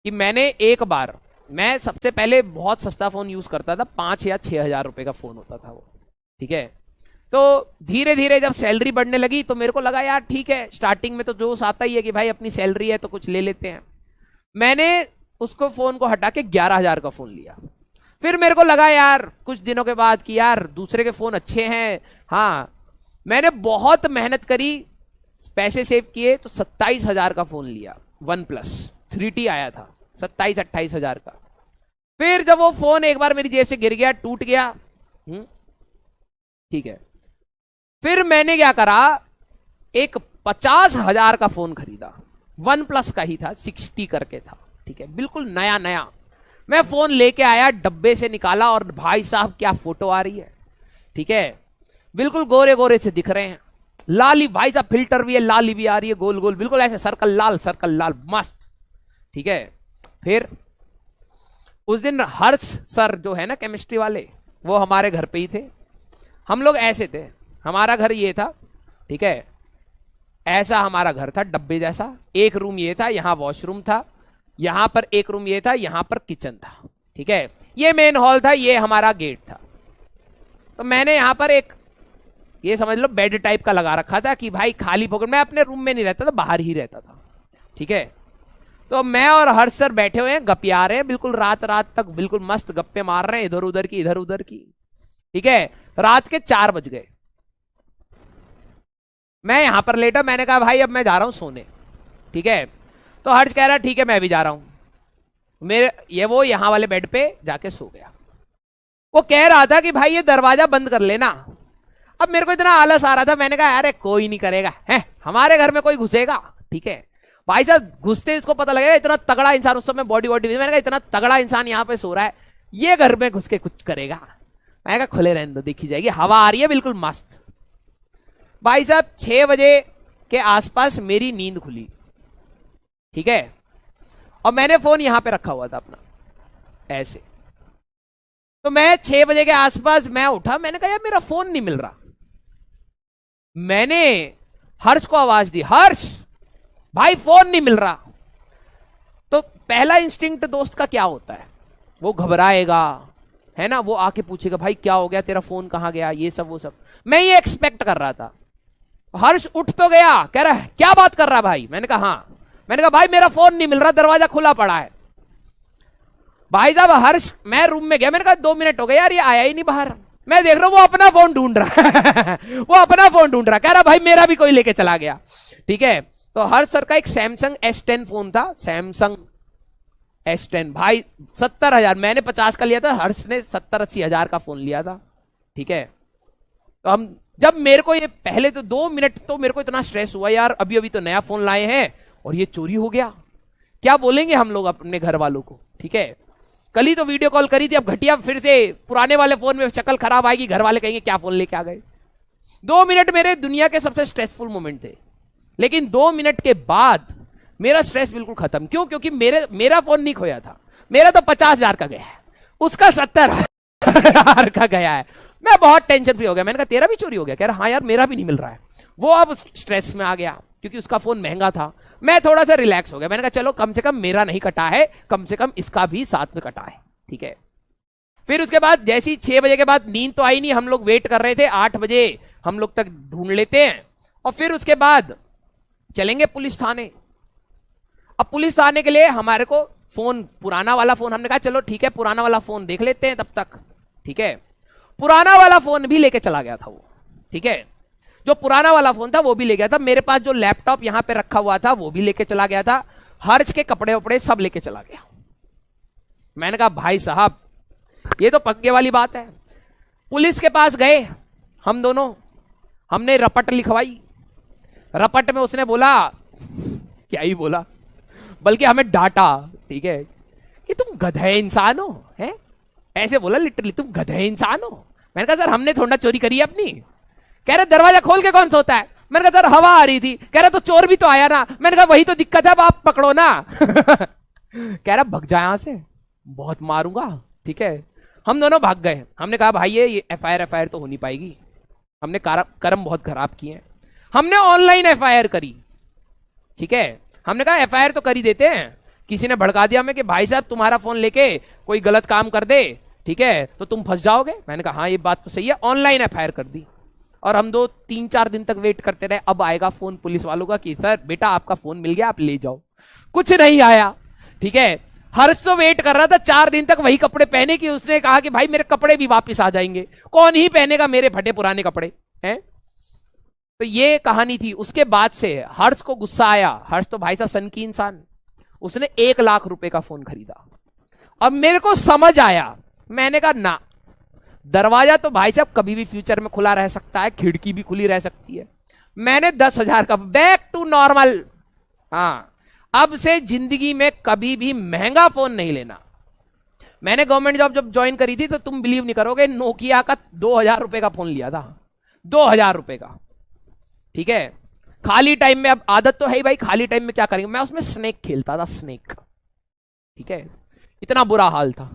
कि मैंने एक बार, मैं सबसे पहले बहुत सस्ता फोन यूज करता था, 5 या 6 हजार रुपए का फोन होता था वो, ठीक है। तो धीरे धीरे जब सैलरी बढ़ने लगी तो मेरे को लगा यार ठीक है, स्टार्टिंग में तो जोश आता ही है कि भाई अपनी सैलरी है तो कुछ ले लेते हैं। मैंने उसको फोन को हटा के 11 हजार का फोन लिया। फिर मेरे को लगा यार कुछ दिनों के बाद कि यार दूसरे के फोन अच्छे हैं। हाँ, मैंने बहुत मेहनत करी, पैसे सेव किए, तो 27 हजार का फोन लिया, OnePlus 3T आया था, 27-28 हजार का। फिर जब वो फोन एक बार मेरी जेब से गिर गया, टूट गया, ठीक है, फिर मैंने क्या करा, एक 50 हजार का फोन खरीदा, OnePlus का ही था, 60 करके था, ठीक है, बिल्कुल नया नया। मैं फोन लेके आया, डब्बे से निकाला, और भाई साहब क्या फोटो आ रही है, ठीक है, बिल्कुल गोरे गोरे से दिख रहे हैं, लाली, भाई साहब फिल्टर भी है, लाली भी आ रही है, गोल गोल, बिल्कुल ऐसे सर्कल लाल मस्त, ठीक है। फिर उस दिन हर्ष सर जो है ना केमिस्ट्री वाले, वो हमारे घर पे ही थे। हम लोग ऐसे थे, हमारा घर ये था, ठीक है, ऐसा हमारा घर था, डब्बे जैसा। एक रूम ये था, यहां वॉशरूम था, यहां पर एक रूम ये था, यहां पर किचन था, ठीक है, ये मेन हॉल था, ये हमारा गेट था। तो मैंने यहां पर एक, ये समझ लो बेड टाइप का लगा रखा था कि भाई खाली पॉकेट, मैं अपने रूम में नहीं रहता था, बाहर ही रहता था, ठीक है। तो मैं और हर्ष सर बैठे हुए हैं, गपिया रहे हैं, बिल्कुल रात रात तक बिल्कुल मस्त गप्पे मार रहे हैं, इधर उधर की, ठीक है। रात के 4 बज गए, मैं यहां पर लेटा, मैंने कहा भाई अब मैं जा रहा हूं सोने, ठीक है। तो हर्ष कह रहा ठीक है मैं भी जा रहा हूं, वो यहां वाले बेड पे जाके सो गया। वो कह रहा था कि भाई ये दरवाजा बंद कर लेना। अब मेरे को इतना आलस आ रहा था, मैंने कहा अरे कोई नहीं करेगा, है हमारे घर में कोई घुसेगा, ठीक है, भाई साहब घुसते इसको पता लगेगा, इतना तगड़ा इंसान, उस समय बॉडी, मैंने कहा इतना तगड़ा इंसान यहाँ पे सो रहा है, ये घर में घुस के कुछ करेगा। मैंने कहा खुले रहने दो, देखी जाएगी, हवा आ रही है बिल्कुल मस्त। भाई साहब 6 बजे के आसपास मेरी नींद खुली, ठीक है, और मैंने फोन यहां पे रखा हुआ था अपना ऐसे। तो मैं 6 बजे के आसपास मैं उठा, मैंने कहा यार मेरा फोन नहीं मिल रहा। मैंने हर्ष को आवाज दी, हर्ष भाई फोन नहीं मिल रहा। तो पहला इंस्टिंक्ट दोस्त का क्या होता है, वो घबराएगा, है ना, वो आके पूछेगा भाई क्या हो गया, तेरा फोन कहां गया, ये सब वो सब। मैं ये एक्सपेक्ट कर रहा था। हर्ष उठ तो गया, कह रहा है क्या बात कर रहा भाई। मैंने कहा हाँ, मैंने कहा भाई मेरा फोन नहीं मिल रहा, दरवाजा खुला पड़ा है। भाई साहब हर्ष, मैं रूम में गया, मैंने कहा 2 मिनट हो गए यार ये आया ही नहीं बाहर। मैं देख रहा हूं वो अपना फोन ढूंढ रहा है वो अपना फोन ढूंढ रहा, कह रहा भाई मेरा भी कोई लेके चला गया, ठीक है। तो हर्ष सर का एक सैमसंग S10 फोन था, सैमसंग S10, भाई 70,000, मैंने 50 का लिया था, हर्ष ने 70-80 हजार का फोन लिया था, ठीक है। तो हम जब मेरे को ये पहले तो 2 मिनट तो मेरे को इतना स्ट्रेस हुआ यार, अभी अभी तो नया फोन लाए हैं और ये चोरी हो गया, क्या बोलेंगे हम लोग अपने घर वालों को, ठीक है। कल ही तो वीडियो कॉल करी थी, अब घटिया फिर से पुराने वाले फोन में शक्ल खराब आएगी, घर वाले कहेंगे क्या फोन लेके आ गए। 2 मिनट मेरे दुनिया के सबसे स्ट्रेसफुल मोमेंट थे, लेकिन 2 मिनट के बाद मेरा स्ट्रेस बिल्कुल खत्म। क्यों? क्योंकि मेरा फोन नहीं खोया था, मेरा तो 50,000 का गया है, उसका 70,000 का गया है। मैं बहुत टेंशन फ्री हो गया। मैंने कहा तेरा भी चोरी हो गया? कह रहा हाँ यार मेरा भी नहीं मिल रहा है। वो अब स्ट्रेस में आ गया क्योंकि उसका फोन महंगा था। मैं थोड़ा सा रिलैक्स हो गया, मैंने कहा चलो कम से कम मेरा नहीं कटा है, कम से कम इसका भी साथ में कटा है, ठीक है। फिर उसके बाद जैसी 6 बजे के बाद नींद तो आई नहीं, हम लोग वेट कर रहे थे, 8 बजे हम लोग तक ढूंढ लेते हैं और फिर उसके बाद चलेंगे पुलिस थाने। अब पुलिस थाने के लिए हमारे को फोन, पुराना वाला फोन, हमने कहा चलो ठीक है पुराना वाला फोन देख लेते हैं तब तक, ठीक है। पुराना वाला फोन भी लेके चला गया था वो, ठीक है। जो पुराना वाला फोन था वो भी ले गया था। मेरे पास जो लैपटॉप यहां पे रखा हुआ था वो भी लेके चला गया था। हर्ष के कपड़े वपड़े सब लेके चला गया। मैंने कहा भाई साहब ये तो पक्के वाली बात है। पुलिस के पास गए हम दोनों, हमने रपट लिखवाई। रपट में उसने बोला, क्या ही बोला, बल्कि हमें डांटा, ठीक है, कि तुम गधे इंसान हो, हैं? ऐसे बोला लिटरली, तुम गधे इंसान हो। मैंने कहा सर हमने थोड़ा चोरी करी है अपनी। कह रहे दरवाजा खोल के कौन सोता है? मैंने कहा सर हवा आ रही थी। कह रहा तो चोर भी तो आया ना। मैंने कहा वही तो दिक्कत है, अब आप पकड़ो ना। कह रहा भग जा यहां से, बहुत मारूंगा, ठीक है। हम दोनों भाग गए। हमने कहा भाई ये FIR तो हो नहीं पाएगी, हमने कर्म बहुत खराब किए हैं। हमने ऑनलाइन FIR करी, ठीक है। हमने कहा FIR तो कर ही देते हैं, किसी ने भड़का दिया हमें कि भाई साहब तुम्हारा फोन लेके कोई गलत काम कर दे, ठीक है, तो तुम फंस जाओगे। मैंने कहा हाँ ये बात तो सही है, ऑनलाइन एफआईआर कर दी। और हम 2-3-4 दिन तक वेट करते रहे, अब आएगा फोन पुलिस वालों का कि सर बेटा आपका फोन मिल गया, आप ले जाओ। कुछ नहीं आया, ठीक है। हर्ष तो वेट कर रहा था 4 दिन तक वही कपड़े पहने कि उसने कहा कि भाई मेरे कपड़े भी वापस आ जाएंगे, कौन ही पहनेगा मेरे फटे पुराने कपड़े हैं। तो ये कहानी थी। उसके बाद से हर्ष को गुस्सा आया। हर्ष तो भाई साहब सन की इंसान, उसने 1 लाख रुपए का फोन खरीदा। अब मेरे को समझ आया, मैंने कहा ना, दरवाजा तो भाई साहब कभी भी फ्यूचर में खुला रह सकता है, खिड़की भी खुली रह सकती है। मैंने 10,000 का, बैक टू नॉर्मल। हाँ, अब से जिंदगी में कभी भी महंगा फोन नहीं लेना। मैंने गवर्नमेंट जॉब जब ज्वाइन करी थी तो तुम बिलीव नहीं करोगे, नोकिया का 2,000 रुपए का फोन लिया था, 2,000 रुपए का, ठीक है। खाली टाइम में, अब आदत तो है ही भाई, खाली टाइम में क्या करेंगे, मैं उसमें स्नेक खेलता था, स्नेक, ठीक है। इतना बुरा हाल था।